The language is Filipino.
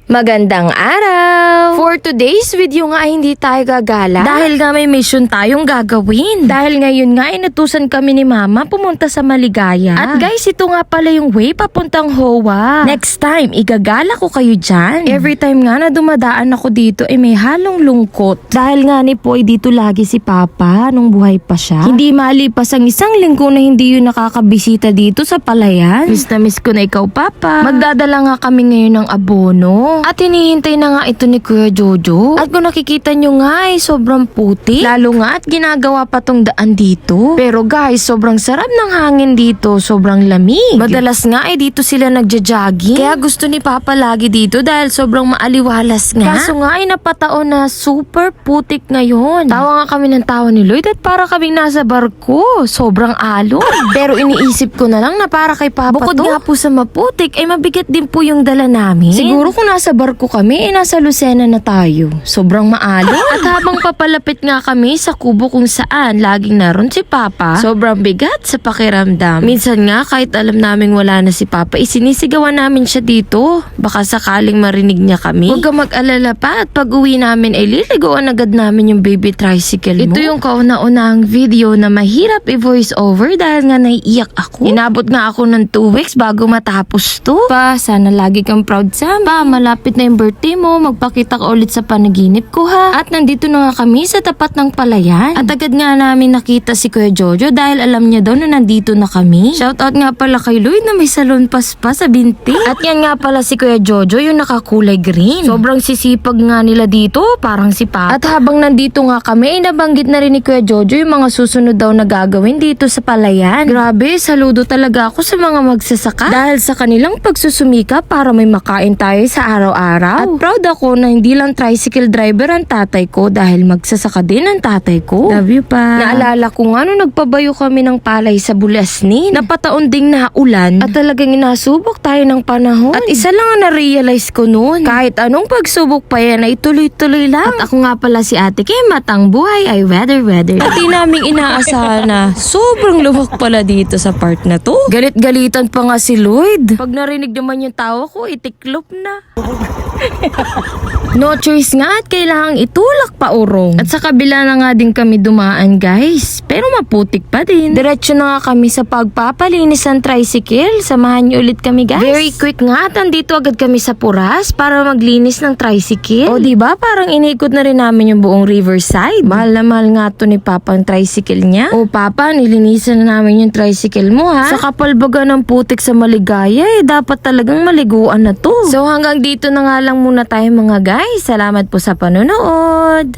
Magandang araw! For today's video nga ay hindi tayo gagala dahil nga may mission tayong gagawin. Dahil ngayon nga inutusan kami ni Mama pumunta sa Maligaya. At guys, ito nga pala yung way papuntang Hoa. Next time, igagala ko kayo dyan. Every time nga na dumadaan ako dito may halong lungkot. Dahil nga ni Poy dito lagi si Papa nung buhay pa siya. Hindi malipas ang isang linggo na hindi yun nakakabisita dito sa palayan. Miss na miss ko na ikaw, Papa. Magdadala nga kami ngayon ng abono. At hinihintay na nga ito ni Kuya Jojo. At kung nakikita nyo nga sobrang puti. Lalo nga at ginagawa pa tong daan dito. Pero guys, sobrang sarap ng hangin dito. Sobrang lamig. Madalas nga dito sila nagja-jogging. Kaya gusto ni Papa lagi dito dahil sobrang maaliwalas nga. Kaso nga napataon na super putik ngayon. Tawa nga kami ng tawa ni Lloyd at para kaming nasa barko. Sobrang alon. Pero iniisip ko na lang na para kay Papa bukod nga po sa maputik mabigat din po yung dala namin. Siguro kung nasa barko kami nasa Lucena na tayo. Sobrang maalon. At habang papalapit nga kami sa kubo kung saan laging naroon si Papa, sobrang bigat sa pakiramdam. Minsan nga kahit alam naming wala na si Papa, isinisigawan namin siya dito. Baka sakaling marinig niya kami. Huwag ka mag-alala pa at pag uwi namin liligoan agad namin yung baby tricycle mo. Ito yung kauna-unahang video na mahirap i-voice over dahil nga naiiyak ako. Inabot nga ako ng 2 weeks bago matapos to. Pa, sana lagi kang proud sa amin. Pa, malapit na yung birthday mo, magpakita ka ulit sa panaginip ko ha. At nandito na nga kami sa tapat ng palayan. At agad nga namin nakita si Kuya Jojo dahil alam niya daw na nandito na kami. Shoutout nga pala kay Lloyd na may salon pas sa binti. At yan nga pala si Kuya Jojo yung nakakulay green. Sobrang sisipag nga nila dito, parang si Papa. At habang nandito nga kami, nabanggit na rin ni Kuya Jojo yung mga susunod daw na gagawin dito sa palayan. Grabe, saludo talaga ako sa mga magsasaka dahil sa kanilang pagsusumika para may makain tayo sa araw-araw. At proud ako na hindi lang tricycle driver ang tatay ko dahil magsasaka din ang tatay ko. Love you pa. Naalala ko nga nung nagpabayo kami ng palay sa Bulasnin, napataon ding naulan at talagang inasubok tayo ng panahon. At isa lang ang na-realize ko noon, kahit anong pagsubok pa yan ay tuloy-tuloy lang. At ako nga pala si Ate Kim at ang buhay ay weather. At di naming inaasahan na sobrang luwak pala dito sa part na to. Galit-galitan pa nga si Lloyd. Pag narinig naman yung tawa ko, itiklop na. No choice nga at kailangang itulak pa urong. At sa kabila na nga din kami dumaan guys. Pero maputik pa din. Diretso na nga kami sa pagpapalinis ng tricycle. Samahan niyo ulit kami guys. Very quick nga at andito agad kami sa Puras para maglinis ng tricycle. O diba parang inikot na rin namin yung buong riverside. Mahal na mahal nga to ni Papa ang tricycle niya. O Papa, nilinisan na namin yung tricycle mo ha. Sa kapalbaga ng putik sa Maligaya dapat talagang maliguan na to. So hanggang dito na nga lang muna tayo mga guys. Salamat po sa panonood.